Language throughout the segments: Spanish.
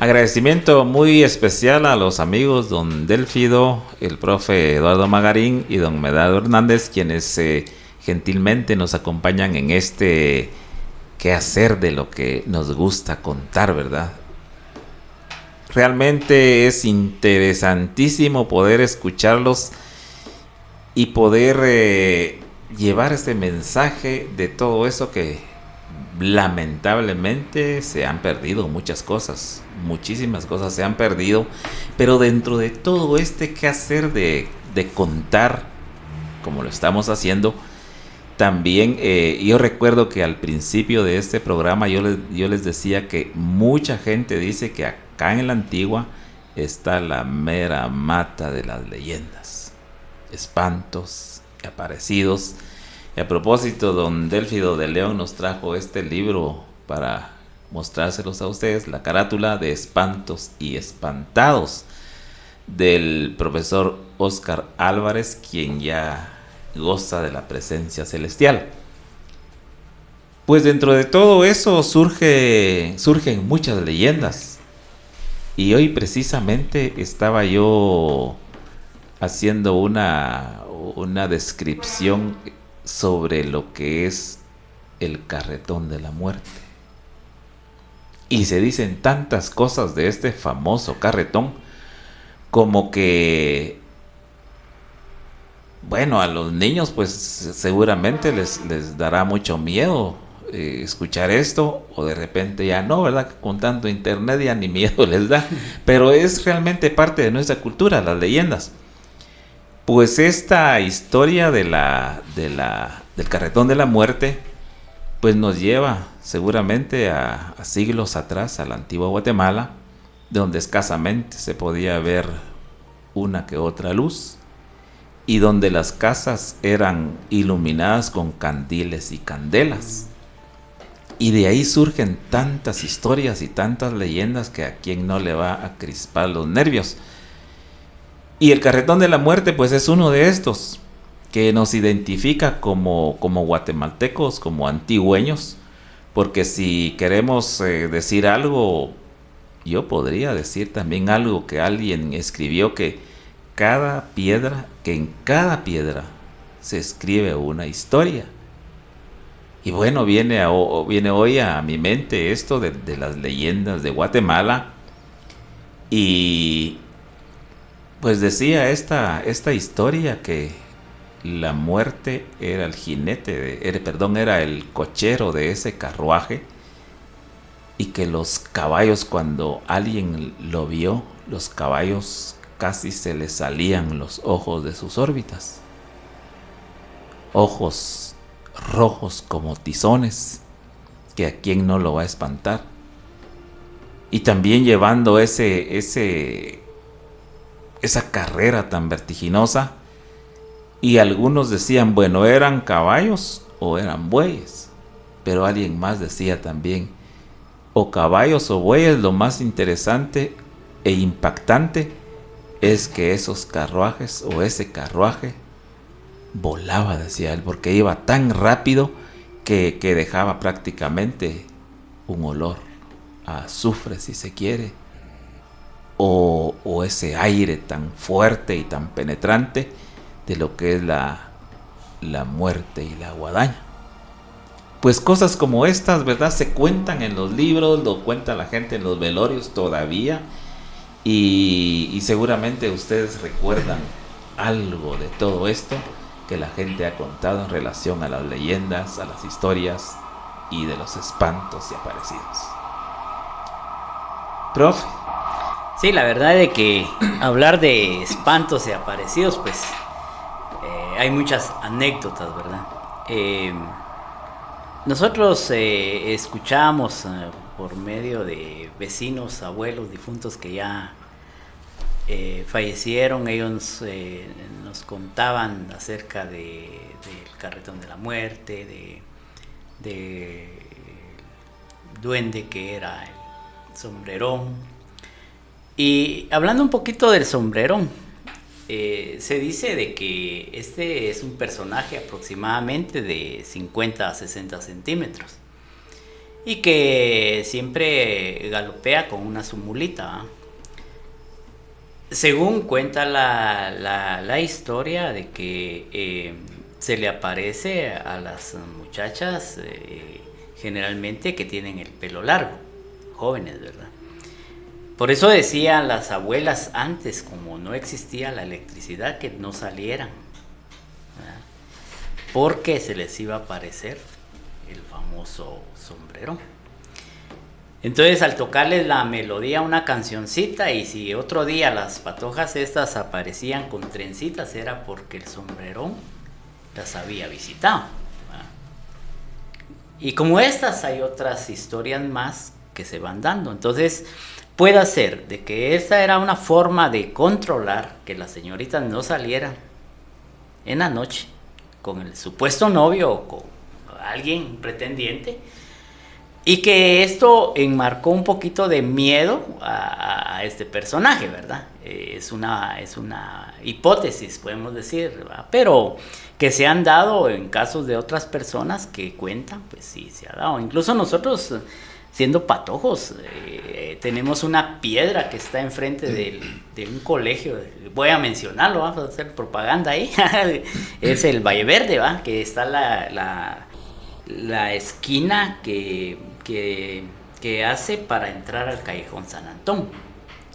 Agradecimiento muy especial a los amigos don Delfido, el profe Eduardo Magarín y don Medardo Hernández, quienes gentilmente nos acompañan en este quehacer de lo que nos gusta contar, ¿verdad? Realmente es interesantísimo poder escucharlos y poder llevar este mensaje de todo eso que lamentablemente se han perdido muchas cosas, muchísimas cosas se han perdido, pero dentro de todo este quehacer de contar, como lo estamos haciendo, también yo recuerdo que al principio de este programa yo les decía que mucha gente dice que acá en la Antigua está la mera mata de las leyendas, espantos, aparecidos. Y a propósito, don Delfido de León nos trajo este libro para mostrárselos a ustedes, la carátula de Espantos y Espantados, del profesor Óscar Álvarez, quien ya goza de la presencia celestial. Pues dentro de todo eso surgen muchas leyendas. Y hoy precisamente estaba yo haciendo una descripción sobre lo que es el carretón de la muerte. Y se dicen tantas cosas de este famoso carretón, como que, bueno, a los niños pues seguramente les dará mucho miedo escuchar esto, o de repente ya no, ¿verdad? Con tanto internet ya ni miedo les da, pero es realmente parte de nuestra cultura, las leyendas. Pues esta historia del carretón de la muerte, pues nos lleva seguramente a siglos atrás, a la antigua Guatemala, donde escasamente se podía ver una que otra luz, y donde las casas eran iluminadas con candiles y candelas. Y de ahí surgen tantas historias y tantas leyendas que a quien no le va a crispar los nervios. Y el carretón de la muerte pues es uno de estos que nos identifica como guatemaltecos, como antigüeños, porque si queremos decir algo, yo podría decir también algo que alguien escribió, que en cada piedra se escribe una historia. Y bueno, viene hoy a mi mente esto de las leyendas de Guatemala. Y pues decía esta historia que la muerte era el jinete, era el cochero de ese carruaje, y que los caballos, cuando alguien lo vio, los caballos casi se les salían los ojos de sus órbitas. Ojos rojos como tizones, que a quien no lo va a espantar. Y también llevando esa carrera tan vertiginosa, y algunos decían, bueno, ¿eran caballos o eran bueyes? Pero alguien más decía también, o caballos o bueyes, lo más interesante e impactante es que esos carruajes o ese carruaje volaba, decía él, porque iba tan rápido que dejaba prácticamente un olor a azufre, si se quiere, o ese aire tan fuerte y tan penetrante de lo que es la muerte y la guadaña. Pues cosas como estas, ¿verdad? Se cuentan en los libros, lo cuenta la gente en los velorios todavía, y seguramente ustedes recuerdan algo de todo esto que la gente ha contado en relación a las leyendas, a las historias y de los espantos y aparecidos. Profe. Sí, la verdad es que hablar de espantos y aparecidos, pues hay muchas anécdotas, ¿verdad? Nosotros escuchamos por medio de vecinos, abuelos difuntos que ya fallecieron. Ellos nos contaban acerca del carretón de la muerte, de duende que era el sombrerón. Y hablando un poquito del sombrerón, se dice de que este es un personaje aproximadamente de 50 a 60 centímetros. y que siempre galopea con una su mulita. Según cuenta la historia de que se le aparece a las muchachas generalmente que tienen el pelo largo, jóvenes, ¿verdad? Por eso decían las abuelas antes, como no existía la electricidad, que no salieran, ¿verdad? Porque se les iba a aparecer el famoso sombrero. Entonces, al tocarles la melodía a una cancioncita, y si otro día las patojas estas aparecían con trencitas, era porque el sombrerón las había visitado, ¿verdad? Y como estas, hay otras historias más que se van dando. Entonces, puede ser de que esta era una forma de controlar que las señoritas no salieran en la noche con el supuesto novio o con alguien pretendiente, y que esto enmarcó un poquito de miedo a este personaje, ¿verdad? Es una hipótesis, podemos decir, ¿verdad? Pero que se han dado en casos de otras personas que cuentan, pues sí, se ha dado. Incluso nosotros, siendo patojos, tenemos una piedra que está enfrente de un colegio, voy a mencionarlo, vamos a hacer propaganda ahí, es el Valle Verde, ¿va? Que está la esquina que hace para entrar al Callejón San Antón.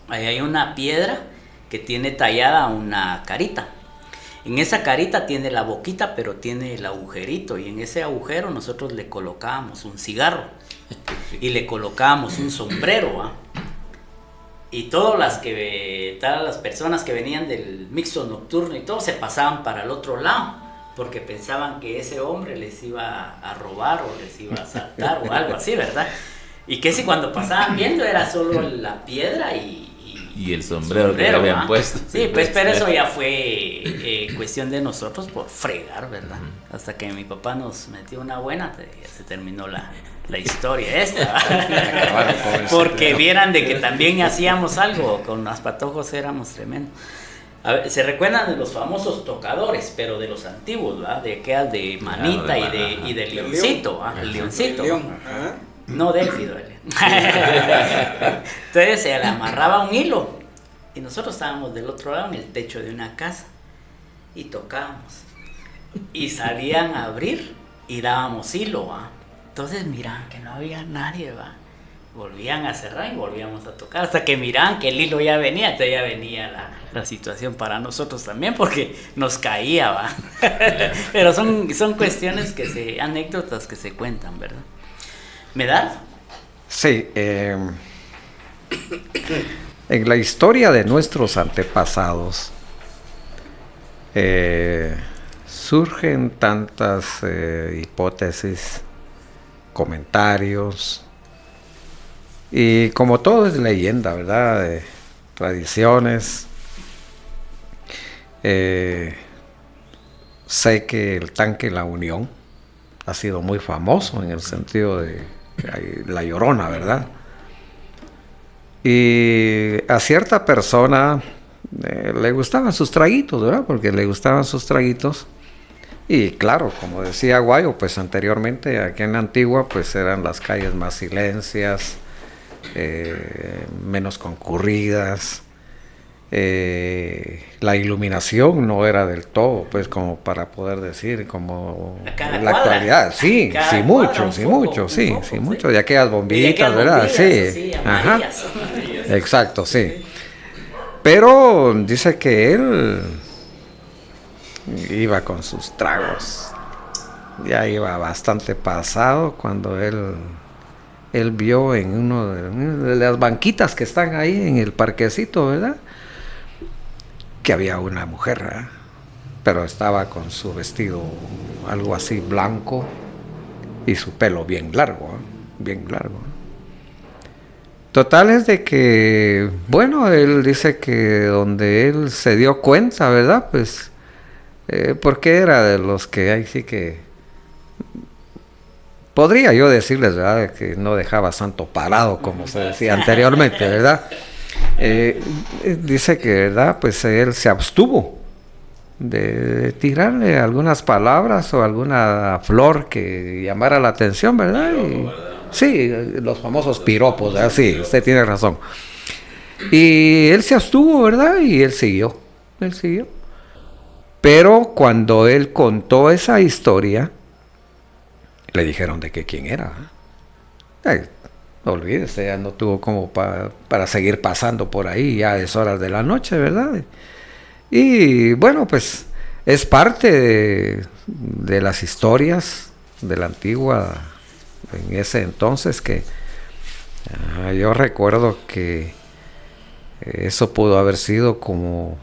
Ahí hay una piedra que tiene tallada una carita. En esa carita tiene la boquita, pero tiene el agujerito, y en ese agujero nosotros le colocábamos un cigarro y le colocábamos un sombrero, ¿va? Y todas las personas que venían del mixto nocturno y todo se pasaban para el otro lado, porque pensaban que ese hombre les iba a robar o les iba a asaltar o algo así, ¿verdad? Y que si cuando pasaban viendo era solo la piedra y el sombrero que le habían puesto. Sí, pues pero eso ya fue cuestión de nosotros por fregar, ¿verdad? Hasta que mi papá nos metió una buena, ya se terminó la historia esta. Porque vieran de que también hacíamos algo, con los patojos éramos tremendos. A ver, se recuerdan de los famosos tocadores, pero de los antiguos, ¿verdad? De aquellas de manita y de leoncito, ¿verdad? El leoncito. No Delfido. Entonces se le amarraba un hilo y nosotros estábamos del otro lado en el techo de una casa y tocábamos. Y salían a abrir y dábamos hilo, ¿va? Entonces miraban que no había nadie, ¿va? Volvían a cerrar y volvíamos a tocar hasta que miraban que el hilo ya venía. Entonces ya venía la situación para nosotros también, porque nos caía, ¿va? Pero son cuestiones anécdotas que se cuentan, ¿verdad? ¿Medard? Sí, en la historia de nuestros antepasados surgen tantas hipótesis, comentarios, y como todo es leyenda, ¿verdad? Tradiciones. Sé que el tanque La Unión ha sido muy famoso en el sentido de La Llorona, ¿verdad? Y a cierta persona le gustaban sus traguitos, ¿verdad? Porque le gustaban sus traguitos. Y claro, como decía Guayo, pues anteriormente aquí en la Antigua pues eran las calles más silencias, menos concurridas, la iluminación no era del todo, pues como para poder decir, como la actualidad, sí, mucho, de aquellas bombillitas, ¿verdad? Sí, ajá, exacto, sí. Pero dice que él iba con sus tragos, ya iba bastante pasado cuando él vio en uno de las banquitas que están ahí en el parquecito, ¿verdad? Que había una mujer, ¿verdad? Pero estaba con su vestido algo así blanco y su pelo bien largo, ¿eh? Bien largo. Total es de que, bueno, él dice que donde él se dio cuenta, ¿verdad? Pues, porque era de los que ahí sí que podría yo decirles, ¿verdad? Que no dejaba santo parado, como se decía anteriormente, ¿verdad? Dice que, ¿verdad? Pues él se abstuvo de tirarle algunas palabras o alguna flor que llamara la atención, ¿verdad? Sí, los famosos piropos, sí, usted tiene razón. Y él se abstuvo, ¿verdad? Y él siguió. Pero cuando él contó esa historia, le dijeron de que quién era. Ay, olvídese, ya no tuvo como para seguir pasando por ahí, ya es horas de la noche, ¿verdad? Y bueno, pues es parte de las historias de la antigua en ese entonces que yo recuerdo que eso pudo haber sido como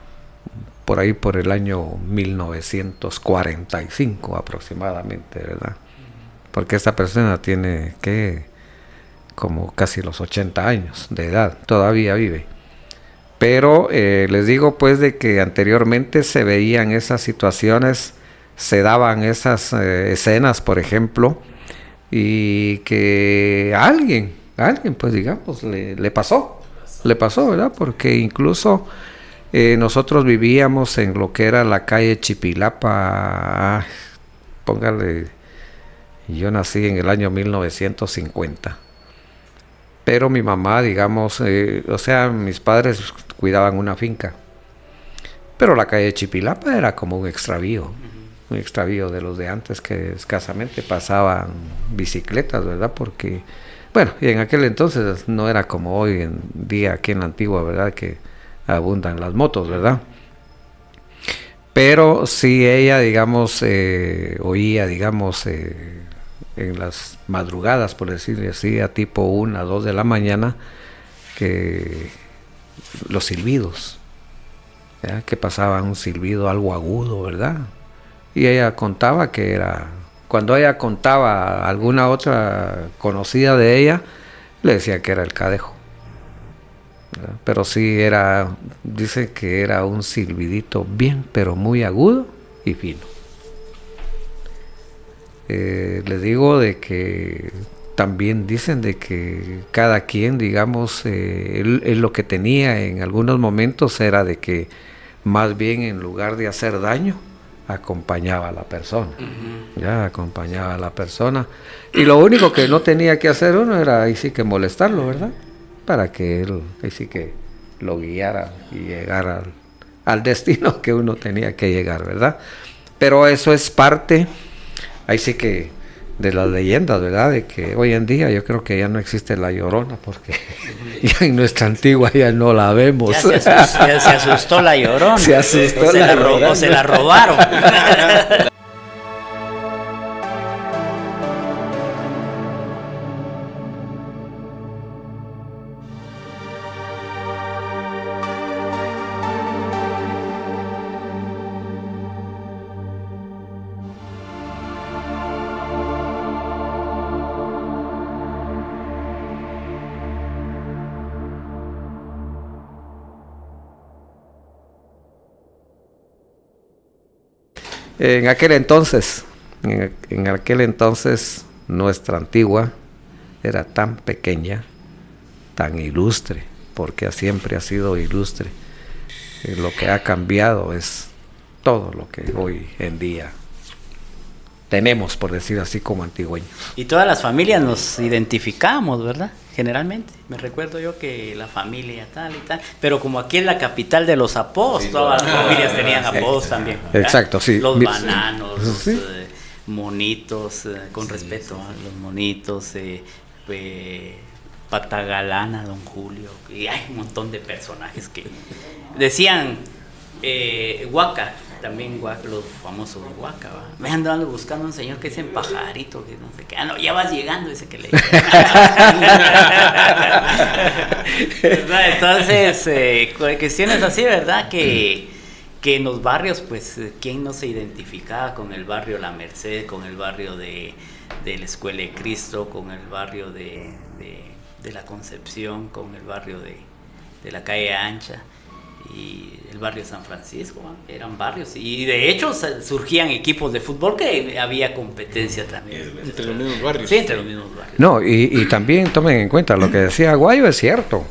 por ahí por el año 1945 aproximadamente, ¿verdad? Porque esta persona tiene que como casi los 80 años de edad, todavía vive. Pero les digo pues de que anteriormente se veían esas situaciones, se daban esas escenas, por ejemplo, y que a alguien pues digamos le pasó, ¿verdad? Porque incluso nosotros vivíamos en lo que era la calle Chipilapa, póngale, yo nací en el año 1950. Pero mi mamá, digamos, o sea, mis padres cuidaban una finca. Pero la calle Chipilapa era como un extravío de los de antes, que escasamente pasaban bicicletas, ¿verdad? Porque, bueno, y en aquel entonces no era como hoy en día aquí en la Antigua, ¿verdad? Que abundan las motos, ¿verdad? Pero sí ella, digamos, oía, digamos, en las madrugadas, por decirle así, a tipo 1, 2 de la mañana, que los silbidos, ¿verdad? Que pasaba un silbido algo agudo, ¿verdad? Y ella contaba que era, cuando ella contaba a alguna otra conocida de ella, le decía que era el cadejo, ¿verdad? Pero sí era, dice que era un silbidito bien, pero muy agudo y fino. Les digo de que también dicen de que cada quien, digamos, él lo que tenía en algunos momentos era de que más bien en lugar de hacer daño, acompañaba a la persona. Ya acompañaba a la persona. Y lo único que no tenía que hacer uno era ahí sí que molestarlo, ¿verdad? Para que él ahí sí que lo guiara y llegara al destino que uno tenía que llegar, ¿verdad? Pero eso es parte, ahí sí que de las leyendas, ¿verdad? De que hoy en día yo creo que ya no existe la Llorona, porque ya en nuestra Antigua ya no la vemos. Ya se asustó la Llorona. Se asustó la Llorona. O se la robaron. En aquel entonces, nuestra Antigua era tan pequeña, tan ilustre, porque siempre ha sido ilustre. Lo que ha cambiado es todo lo que hoy en día tenemos, por decir así, como antigüeños. Y todas las familias nos identificamos, ¿verdad? Generalmente. Me recuerdo yo que la familia tal y tal, pero como aquí es la capital de los apodos, sí, todas las familias tenían apodos también, ¿verdad? Exacto, sí. Los bananos, ¿sí? Los monitos, con respeto, los monitos, Patagalana, Don Julio, y hay un montón de personajes que decían Huaca. También los famosos Huaca, ¿va? Me ando buscando un señor que es en Pajarito, que no sé qué. Ah, no, ya vas llegando, dice que le. Entonces, cuestiones así, ¿verdad? Que en los barrios, pues, ¿quién no se identificaba con el barrio La Merced, con el barrio de la Escuela de Cristo, con el barrio de la Concepción, con el barrio de la Calle Ancha? Y el barrio San Francisco, ¿no? Eran barrios, y de hecho surgían equipos de fútbol que había competencia también entre los mismos barrios. Sí, entre los mismos barrios. No, y también tomen en cuenta lo que decía Aguayo, es cierto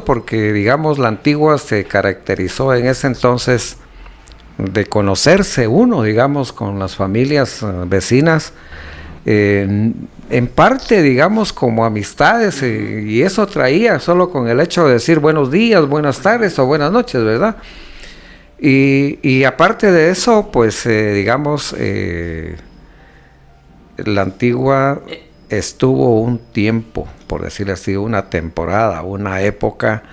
porque digamos la Antigua se caracterizó en ese entonces de conocerse uno, digamos, con las familias vecinas. en parte, digamos, como amistades, y eso traía solo con el hecho de decir buenos días, buenas tardes o buenas noches, ¿verdad? Y aparte de eso, pues, digamos, la Antigua estuvo un tiempo, por decirlo así, una temporada, una época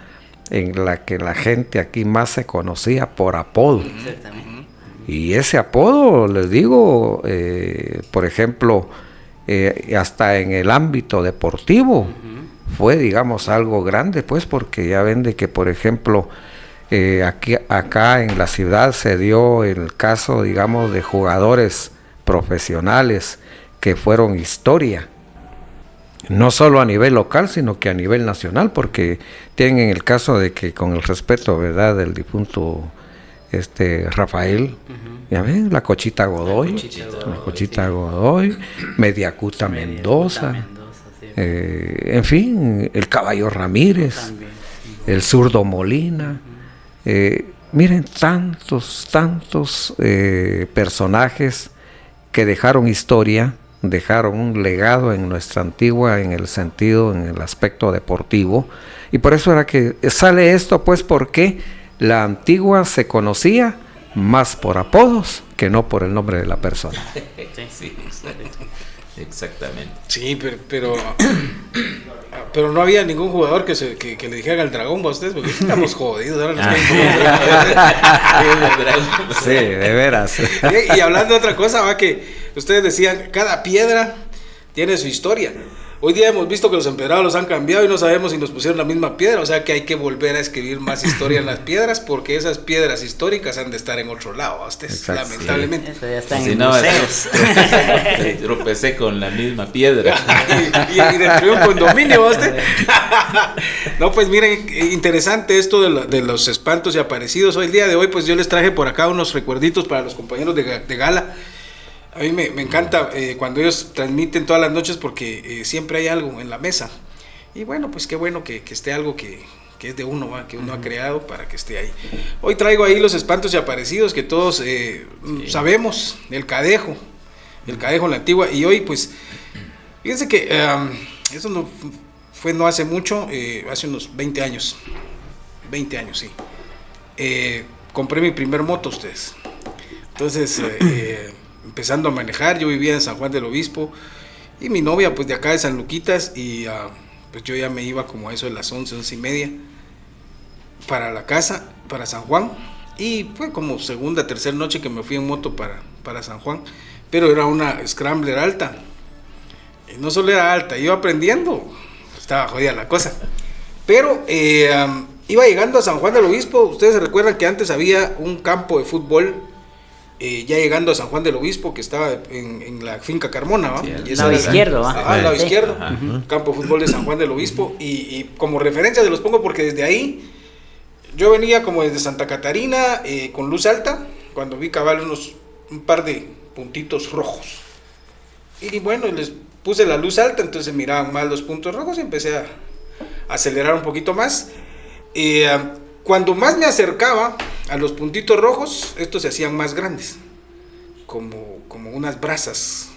en la que la gente aquí más se conocía por apodo. Exactamente. Y ese apodo, les digo, por ejemplo, hasta en el ámbito deportivo, fue, digamos, algo grande, pues, porque ya ven de que, por ejemplo, acá en la ciudad se dio el caso, digamos, de jugadores profesionales que fueron historia, no solo a nivel local, sino que a nivel nacional, porque tienen el caso de que, con el respeto, ¿verdad?, del difunto Rafael, ya ven, la Cochita Godoy, Mediacuta Mendoza, Sí. en fin, el Caballo Ramírez, También. el Zurdo Molina, miren, tantos personajes que dejaron historia, dejaron un legado en nuestra Antigua, en el sentido, en el aspecto deportivo, y por eso era que sale esto, pues, porque la Antigua se conocía más por apodos que no por el nombre de la persona. Sí, exactamente. Sí, pero no había ningún jugador que le dijeran al dragón, ¿va ustedes? Porque estamos jodidos. Ahora nos Sí, de veras. Y hablando de otra cosa, va, que ustedes decían, cada piedra tiene su historia. Hoy día hemos visto que los empedrados los han cambiado y no sabemos si nos pusieron la misma piedra, o sea que hay que volver a escribir más historia en las piedras, porque esas piedras históricas han de estar en otro lado, ustedes, lamentablemente. Eso ya está Si en no, museos. tropecé con la misma piedra. y dentro de un condominio, ¿usted? No, pues miren, interesante esto de los espantos y aparecidos. Hoy, el día de hoy, pues yo les traje por acá unos recuerditos para los compañeros de Gala. A mí me encanta cuando ellos transmiten todas las noches, porque siempre hay algo en la mesa. Y bueno, pues qué bueno que esté algo que es de uno, ¿va? Que uno ha creado para que esté ahí. Hoy traigo ahí los espantos y aparecidos que todos sabemos, el cadejo en la Antigua. Y hoy, pues, fíjense que eso no fue no hace mucho, hace unos 20 años. 20 años, sí. Compré mi primer moto, ustedes. Entonces, empezando a manejar, yo vivía en San Juan del Obispo y mi novia, pues, de acá de San Luquitas, y pues yo ya me iba como a eso de las 11:30 para la casa, para San Juan, y fue como segunda, tercera noche que me fui en moto para San Juan, pero era una Scrambler alta, y no solo era alta, iba aprendiendo, estaba jodida la cosa, pero iba llegando a San Juan del Obispo. Ustedes se recuerdan que antes había un campo de fútbol, ya llegando a San Juan del Obispo, que estaba en la finca Carmona, ¿va? Sí, Y lado izquierdo, ¿va? Al lado Sí. izquierdo, Ajá. campo de fútbol de San Juan del Obispo, y como referencia se los pongo porque desde ahí yo venía como desde Santa Catarina, con luz alta, cuando vi cabal un par de puntitos rojos, y bueno, les puse la luz alta, entonces miraban más los puntos rojos y empecé a acelerar un poquito más. Cuando más me acercaba a los puntitos rojos, estos se hacían más grandes, como unas brasas,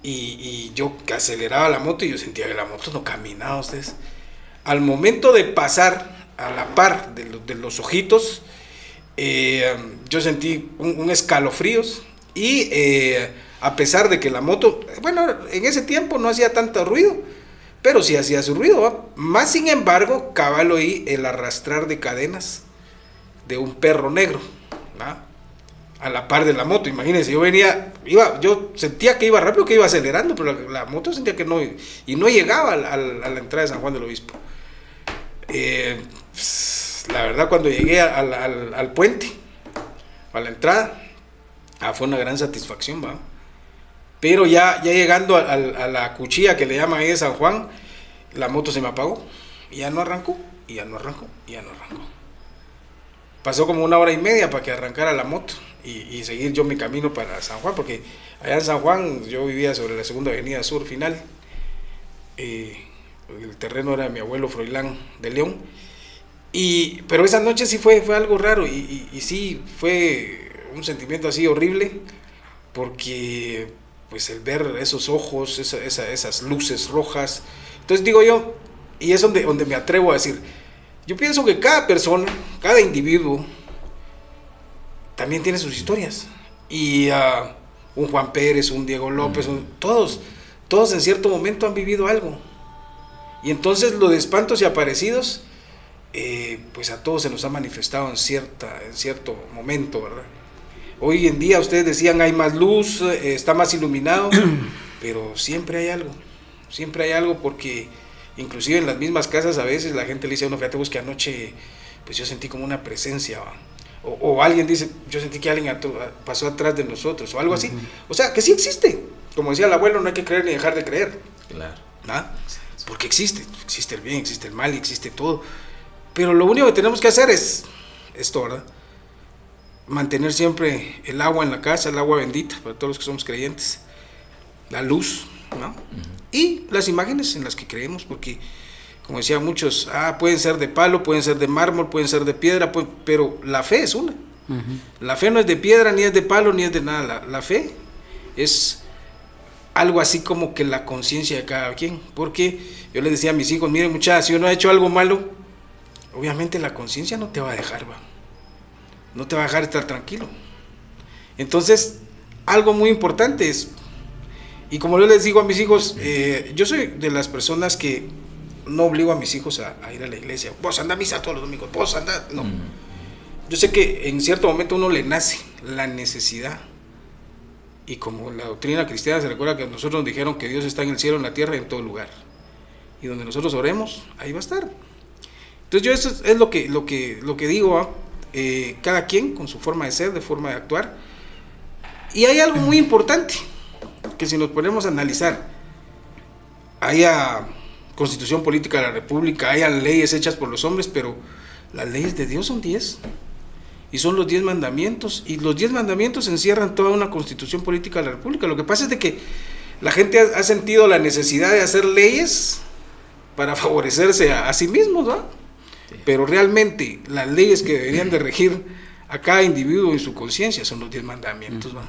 y yo aceleraba la moto y yo sentía que la moto no caminaba, ustedes. Al momento de pasar a la par de los ojitos, yo sentí un escalofríos, y a pesar de que la moto, bueno, en ese tiempo no hacía tanto ruido, pero sí hacía su ruido, ¿va? Más sin embargo, cabal oí el arrastrar de cadenas de un perro negro, ¿va? A la par de la moto. Imagínense, yo sentía que iba rápido, que iba acelerando, pero la moto sentía que no, y no llegaba a la entrada de San Juan del Obispo. La verdad, cuando llegué al puente, a la entrada, fue una gran satisfacción, ¿va? Pero ya llegando a la cuchilla que le llaman ahí de San Juan, la moto se me apagó, y ya no arrancó. Pasó como 1 hora y media para que arrancara la moto y seguir yo mi camino para San Juan, porque allá en San Juan yo vivía sobre la segunda avenida sur final. El terreno era de mi abuelo Froilán de León, pero esa noche sí fue algo raro, y sí fue un sentimiento así horrible, porque pues el ver esos ojos, esas luces rojas. Entonces digo yo, y es donde me atrevo a decir, yo pienso que cada persona, cada individuo, también tiene sus historias. Y un Juan Pérez, un Diego López, todos en cierto momento han vivido algo. Y entonces lo de espantos y aparecidos, pues a todos se nos ha manifestado en cierto momento, ¿verdad? Hoy en día ustedes decían hay más luz, está más iluminado, pero siempre hay algo porque inclusive en las mismas casas a veces la gente le dice a uno, fíjate vos que anoche pues yo sentí como una presencia, ¿va? O alguien dice, yo sentí que alguien pasó atrás de nosotros, o algo así. O sea, que sí existe. Como decía el abuelo, no hay que creer ni dejar de creer. Claro. ¿Ah? Porque existe el bien, existe el mal y existe todo. Pero lo único que tenemos que hacer es esto, ¿verdad? Mantener siempre el agua en la casa, el agua bendita, para todos los que somos creyentes. La luz, ¿no? Y las imágenes en las que creemos, porque como decían muchos, pueden ser de palo, pueden ser de mármol, pueden ser de piedra, pero la fe es una. La fe no es de piedra, ni es de palo, ni es de nada. La fe es algo así como que la conciencia de cada quien. Porque yo les decía a mis hijos, miren muchachos, si uno ha hecho algo malo, obviamente la conciencia no te va a dejar, ¿va? No te va a dejar estar tranquilo. Entonces, algo muy importante es, y como yo les digo a mis hijos, yo soy de las personas que no obligo a mis hijos a ir a la iglesia. Vos anda a misa todos los domingos, vos anda, no. Yo sé que en cierto momento a uno le nace la necesidad. Y como la doctrina cristiana se recuerda que nosotros nos dijeron que Dios está en el cielo, en la tierra y en todo lugar. Y donde nosotros oremos, ahí va a estar. Entonces yo eso es lo que digo, cada quien con su forma de ser, de forma de actuar. Y hay algo muy importante, que si nos ponemos a analizar, haya Constitución Política de la República, haya leyes hechas por los hombres, pero las leyes de Dios son 10. Y son los 10 mandamientos. Y los 10 mandamientos encierran toda una Constitución Política de la República. Lo que pasa es de que la gente ha sentido la necesidad de hacer leyes para favorecerse a sí mismos, ¿no? Sí. Pero realmente las leyes que deberían de regir a cada individuo en su conciencia son los 10 mandamientos, ¿no?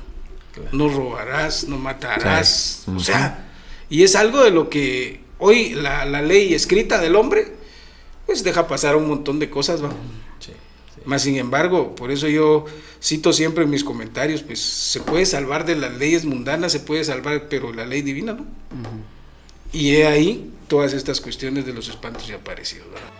Claro. No robarás, no matarás. Claro. O sea, y es algo de lo que hoy la ley escrita del hombre pues deja pasar un montón de cosas, ¿no? Sí. Más sin embargo, por eso yo cito siempre en mis comentarios, pues se puede salvar de las leyes mundanas, se puede salvar, pero la ley divina no. Y he ahí todas estas cuestiones de los espantos y aparecidos, ¿verdad?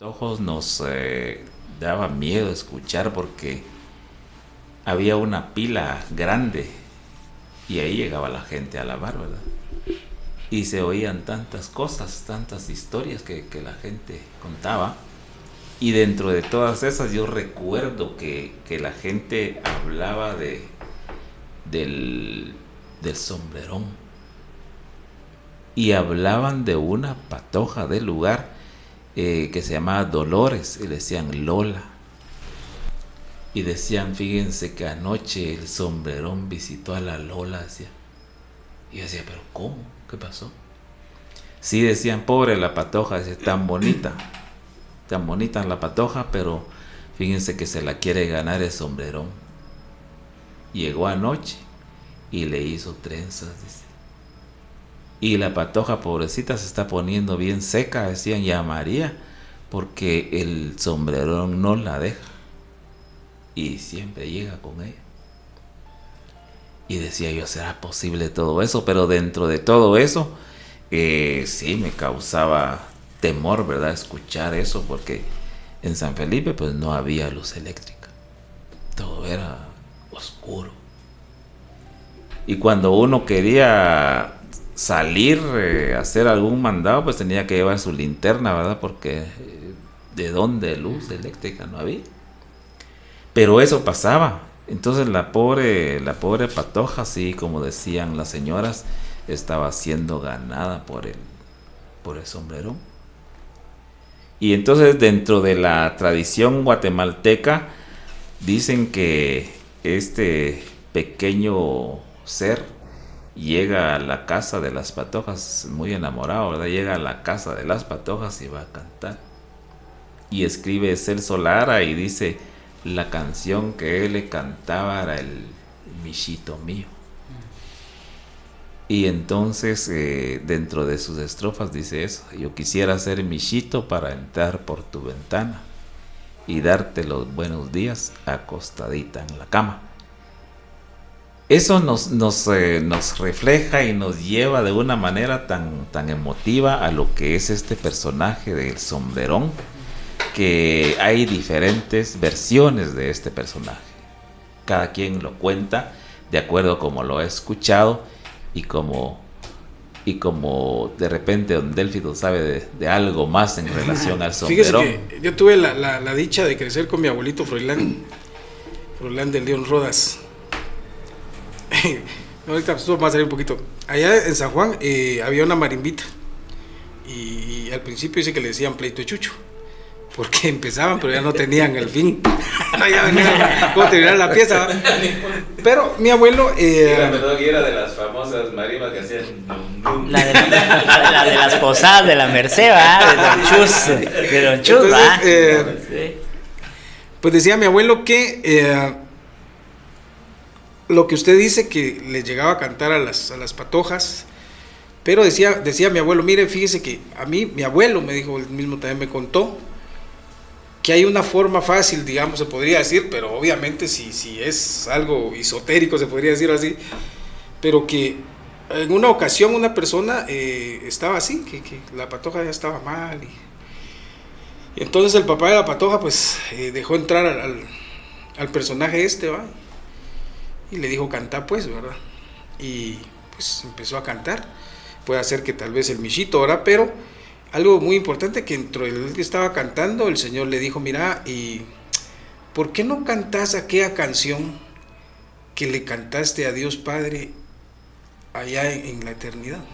Ojos nos daba miedo escuchar porque había una pila grande y ahí llegaba la gente a alabar, ¿verdad? Y se oían tantas cosas, tantas historias que la gente contaba, y dentro de todas esas yo recuerdo que la gente hablaba del sombrerón, y hablaban de una patoja del lugar que se llamaba Dolores, y le decían Lola, y decían, fíjense que anoche el sombrerón visitó a la Lola, decía. Y yo decía, pero ¿cómo? ¿Qué pasó? Sí, decían, pobre la patoja, decía, tan bonita la patoja, pero fíjense que se la quiere ganar el sombrerón. Llegó anoche y le hizo trenzas, dice. Y la patoja pobrecita se está poniendo bien seca, decían, ya María, porque el sombrerón no la deja. Y siempre llega con ella. Y decía yo, ¿será posible todo eso? Pero dentro de todo eso, sí me causaba temor, ¿verdad? Escuchar eso, porque en San Felipe pues no había luz eléctrica. Todo era oscuro. Y cuando uno quería salir a hacer algún mandado, pues tenía que llevar su linterna, ¿verdad? Porque ¿de dónde luz eléctrica no había? Pero eso pasaba. Entonces la pobre patoja, así como decían las señoras, estaba siendo ganada por el sombrerón. Y entonces dentro de la tradición guatemalteca dicen que este pequeño ser llega a la casa de las patojas, muy enamorado, ¿verdad? Llega a la casa de las patojas y va a cantar. Y escribe Celso Lara y dice, la canción que él le cantaba era el michito mío. Y entonces dentro de sus estrofas dice eso, yo quisiera ser michito para entrar por tu ventana y darte los buenos días acostadita en la cama. Eso nos refleja y nos lleva de una manera tan emotiva a lo que es este personaje del sombrerón, que hay diferentes versiones de este personaje. Cada quien lo cuenta de acuerdo a como lo ha escuchado y como de repente don Delfido sabe de algo más en relación al sombrerón. Fíjese que yo tuve la dicha de crecer con mi abuelito Froilán del León Rodas. Ahorita vamos a salir un poquito. Allá en San Juan había una marimbita y al principio dice que le decían pleito de chucho, porque empezaban pero ya no tenían el fin. No, ya venían cómo terminar la pieza. Pero mi abuelo era de las famosas marimbas que hacían la de las posadas de la Merced, de Don Chus, entonces, sí. Pues decía mi abuelo que lo que usted dice que le llegaba a cantar a las patojas, pero decía mi abuelo, mire, fíjese que a mí, mi abuelo me dijo, él mismo también me contó, que hay una forma fácil, digamos, se podría decir, pero obviamente si es algo esotérico se podría decir así, pero que en una ocasión una persona estaba así, que la patoja ya estaba mal, y entonces el papá de la patoja pues dejó entrar al personaje ¿va? Y le dijo, cantá pues, ¿verdad? Y pues empezó a cantar. Puede ser que tal vez el michito, ¿verdad? Pero algo muy importante, que dentro de él que estaba cantando, el Señor le dijo, mira, ¿y por qué no cantás aquella canción que le cantaste a Dios Padre allá en la eternidad?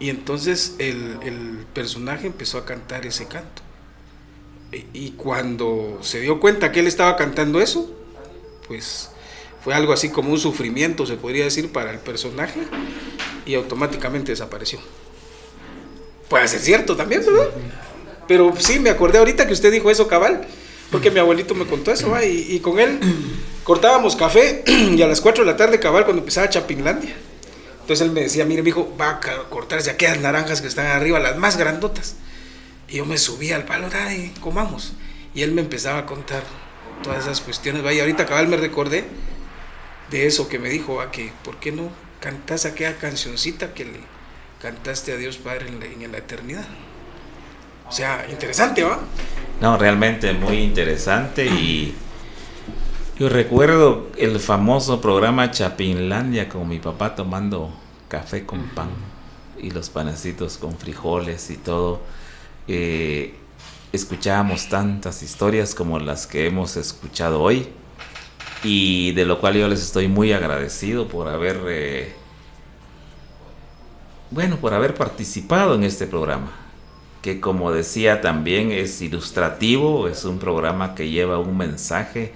Y entonces el personaje empezó a cantar ese canto. Y cuando se dio cuenta que él estaba cantando eso, pues fue algo así como un sufrimiento, se podría decir, para el personaje, y automáticamente desapareció. Puede ser cierto también, ¿verdad? Pero sí, me acordé ahorita que usted dijo eso, cabal, porque mi abuelito me contó eso, ¿va? Y con él cortábamos café y a las 4 de la tarde, cabal, cuando empezaba Chapinlandia. Entonces él me decía, mire, mijo, va a cortarse aquellas naranjas que están arriba, las más grandotas. Y yo me subía al palo, y comamos. Y él me empezaba a contar todas esas cuestiones, ¿va? Y ahorita cabal me recordé de eso que me dijo, ¿va? Que ¿por qué no cantás aquella cancioncita que le cantaste a Dios Padre en la eternidad? O sea, interesante, ¿va? No, realmente muy interesante. Y yo recuerdo el famoso programa Chapinlandia con mi papá tomando café con pan y los panecitos con frijoles y todo. Escuchábamos tantas historias como las que hemos escuchado hoy, y de lo cual yo les estoy muy agradecido por haber participado en este programa, que como decía también es ilustrativo, es un programa que lleva un mensaje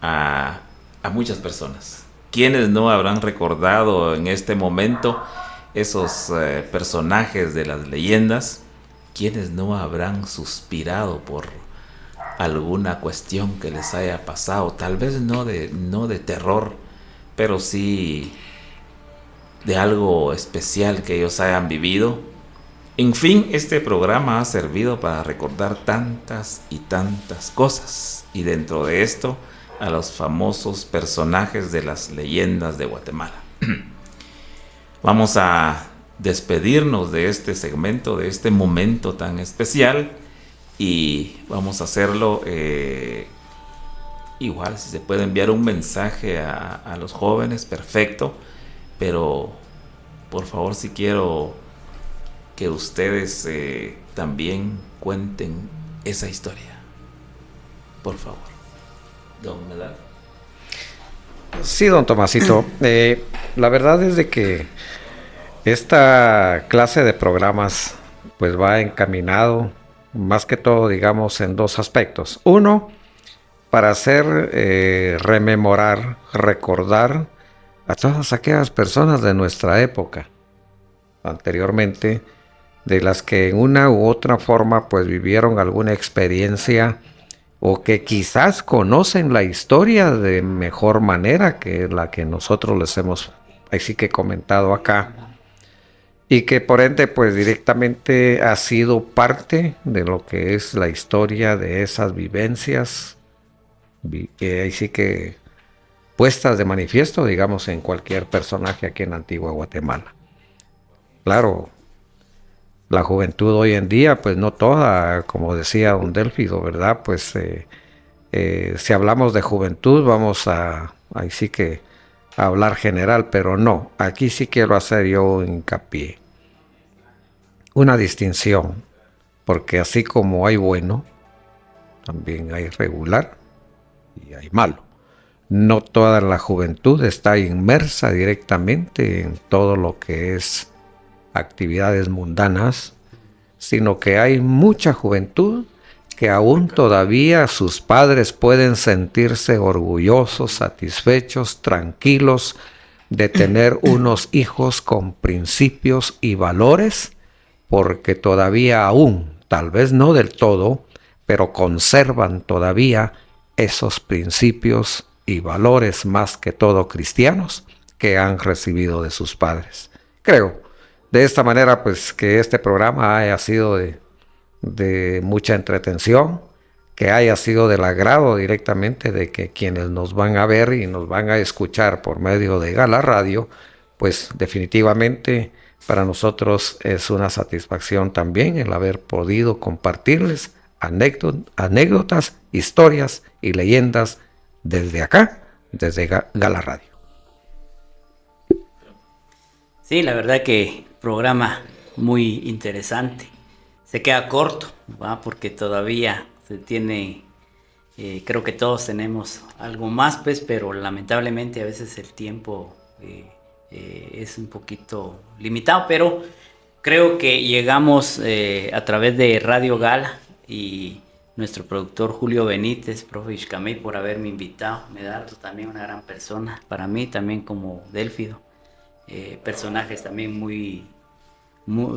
a muchas personas. ¿Quiénes no habrán recordado en este momento esos personajes de las leyendas? ¿Quiénes no habrán suspirado por alguna cuestión que les haya pasado? Tal vez no de terror, pero sí de algo especial que ellos hayan vivido. En fin, este programa ha servido para recordar tantas y tantas cosas, y dentro de esto a los famosos personajes de las leyendas de Guatemala. Vamos a despedirnos de este segmento, de este momento tan especial, y vamos a hacerlo igual, si se puede enviar un mensaje a los jóvenes, perfecto, pero por favor, si quiero que ustedes también cuenten esa historia, por favor. Don Medal. Sí, don Tomasito. La verdad es de que esta clase de programas pues va encaminado más que todo, digamos, en dos aspectos. Uno, para hacer rememorar, recordar a todas aquellas personas de nuestra época anteriormente, de las que en una u otra forma pues vivieron alguna experiencia o que quizás conocen la historia de mejor manera que la que nosotros les hemos así que comentado acá, y que por ende pues directamente ha sido parte de lo que es la historia de esas vivencias, que ahí sí que puestas de manifiesto, digamos, en cualquier personaje aquí en Antigua Guatemala. Claro, la juventud hoy en día, pues no toda, como decía don Delfido, ¿verdad? Pues si hablamos de juventud, vamos ahí sí que a hablar general, pero no, aquí sí quiero hacer yo hincapié. Una distinción, porque así como hay bueno, también hay regular y hay malo. No toda la juventud está inmersa directamente en todo lo que es actividades mundanas, sino que hay mucha juventud que aún todavía sus padres pueden sentirse orgullosos, satisfechos, tranquilos de tener unos hijos con principios y valores, porque todavía aún, tal vez no del todo, pero conservan todavía esos principios y valores más que todo cristianos que han recibido de sus padres. Creo, de esta manera, pues que este programa haya sido de mucha entretención, que haya sido del agrado directamente de que quienes nos van a ver y nos van a escuchar por medio de Gala Radio, pues definitivamente para nosotros es una satisfacción también el haber podido compartirles anécdotas, historias y leyendas desde acá, desde Gala Radio. Sí, la verdad que programa muy interesante. Se queda corto, ¿va? Porque todavía se tiene, creo que todos tenemos algo más, pues, pero lamentablemente a veces el tiempo es un poquito limitado, pero creo que llegamos a través de Radio Gala y nuestro productor Julio Benítez, profe Ixcamey, por haberme invitado. Medardo también una gran persona, para mí también como Delfido. Personajes también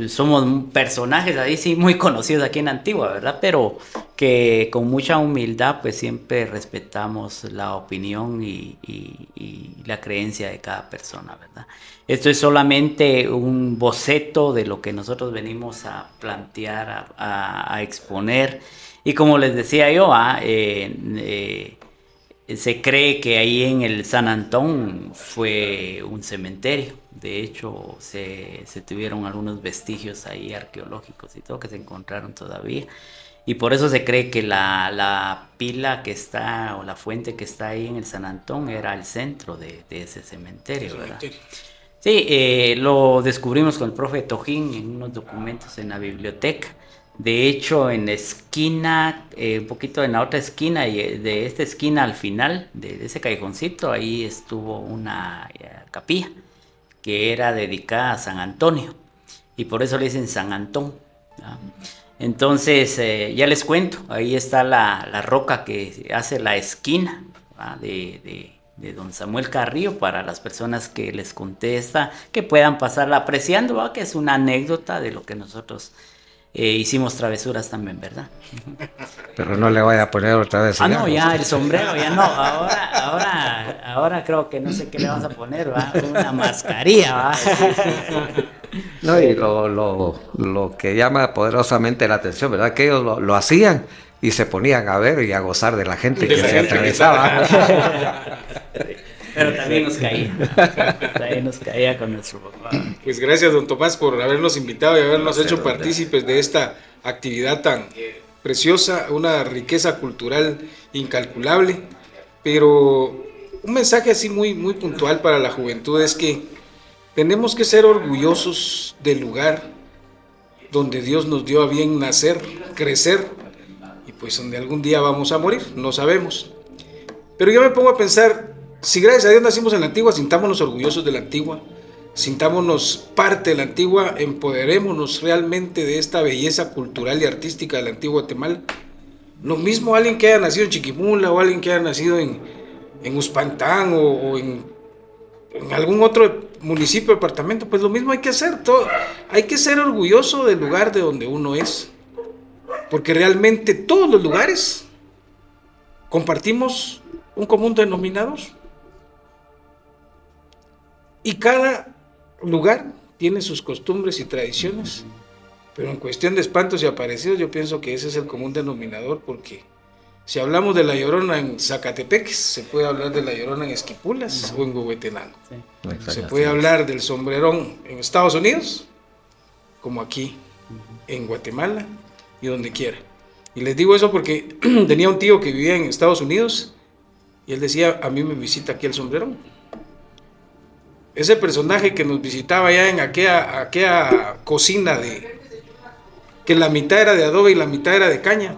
somos personajes ahí sí muy conocidos aquí en Antigua, ¿verdad? Pero que con mucha humildad pues siempre respetamos la opinión y la creencia de cada persona, ¿verdad? Esto es solamente un boceto de lo que nosotros venimos a plantear, a exponer, y como les decía yo, se cree que ahí en el San Antón fue un cementerio. De hecho, se tuvieron algunos vestigios ahí arqueológicos y todo que se encontraron todavía. Y por eso se cree que la pila que está, o la fuente que está ahí en el San Antón, era el centro de ese cementerio, ¿verdad? Sí, lo descubrimos con el profe Tojín en unos documentos en la biblioteca. De hecho, en la esquina, un poquito en la otra esquina, y de esta esquina al final de ese callejoncito, ahí estuvo una capilla que era dedicada a San Antonio, y por eso le dicen San Antón, ¿no? Entonces, ya les cuento, ahí está la roca que hace la esquina, ¿no? de don Samuel Carrillo, para las personas que les contesta, que puedan pasarla apreciando, ¿no? Que es una anécdota de lo que nosotros hicimos travesuras también, ¿verdad? Pero no le vaya a poner otra vez. No, ya el sombrero, ya no. Ahora creo que no sé qué le vamos a poner, ¿va? Una mascarilla, ¿va? No, y lo que llama poderosamente la atención, ¿verdad? Que ellos lo hacían y se ponían a ver y a gozar de la gente que se atravesaba. Pero también nos caía con nuestro papá. Pues gracias, don Tomás, por habernos invitado y habernos hecho partícipes de esta actividad tan preciosa, una riqueza cultural incalculable. Pero un mensaje así muy, muy puntual para la juventud es que tenemos que ser orgullosos del lugar donde Dios nos dio a bien nacer, crecer, y pues donde algún día vamos a morir, no sabemos. Pero yo me pongo a pensar, Si gracias a Dios nacimos en la Antigua, sintámonos orgullosos de la Antigua, sintámonos parte de la Antigua, empoderémonos realmente de esta belleza cultural y artística de la Antigua Guatemala. Lo mismo alguien que haya nacido en Chiquimula o alguien que haya nacido en Uspantán o en algún otro municipio, departamento, pues lo mismo hay que hacer. Hay que ser orgulloso del lugar de donde uno es, porque realmente todos los lugares compartimos un común denominador. Y cada lugar tiene sus costumbres y tradiciones, pero en cuestión de espantos y aparecidos yo pienso que ese es el común denominador, porque si hablamos de la Llorona en Zacatepeques, se puede hablar de la Llorona en Esquipulas o en Huehuetenango. Sí. Se puede hablar del sombrerón en Estados Unidos, como aquí en Guatemala y donde quiera. Y les digo eso porque tenía un tío que vivía en Estados Unidos y él decía, a mí me visita aquí el sombrerón. Ese personaje que nos visitaba allá en aquella cocina que la mitad era de adobe y la mitad era de caña.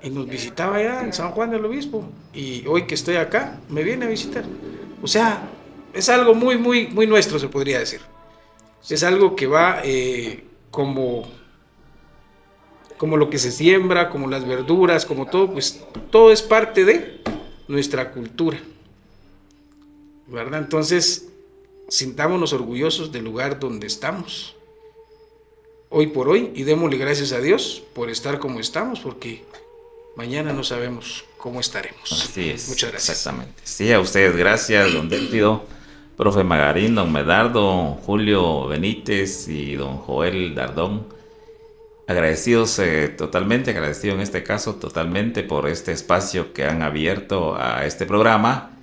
Y nos visitaba allá en San Juan del Obispo. Y hoy que estoy acá, me viene a visitar. O sea, es algo muy, muy, muy nuestro, se podría decir. Es algo que va como lo que se siembra, como las verduras, como todo, pues todo es parte de nuestra cultura, ¿verdad? Entonces, sintámonos orgullosos del lugar donde estamos hoy por hoy y démosle gracias a Dios por estar como estamos, porque mañana no sabemos cómo estaremos. Así es. Muchas gracias. Exactamente. Sí, a ustedes gracias, don Déctido, profe Magarín, don Medardo, don Julio Benítez y don Joel Dardón. Agradecidos totalmente, agradecido en este caso totalmente por este espacio que han abierto a este programa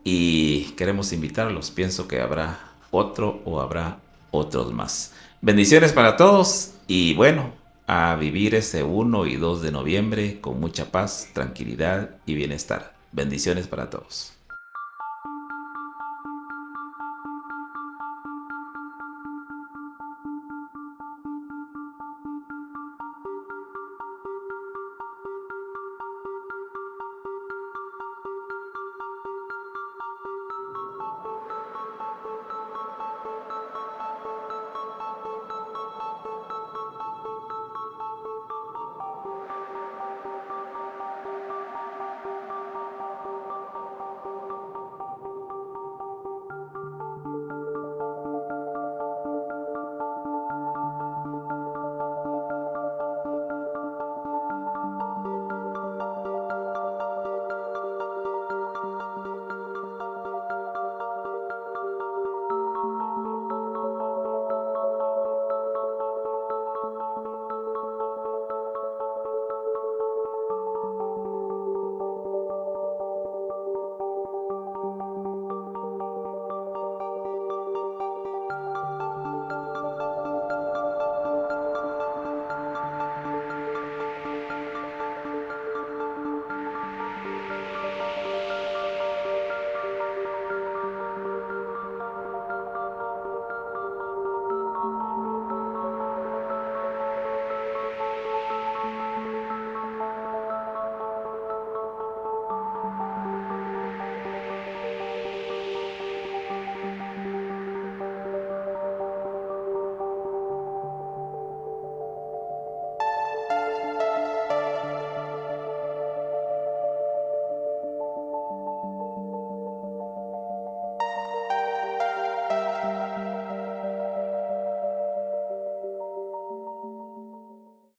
y queremos invitarlos. Pienso que habrá otro o habrá otros más. Bendiciones para todos y bueno, a vivir ese 1 y 2 de noviembre con mucha paz, tranquilidad y bienestar. Bendiciones para todos.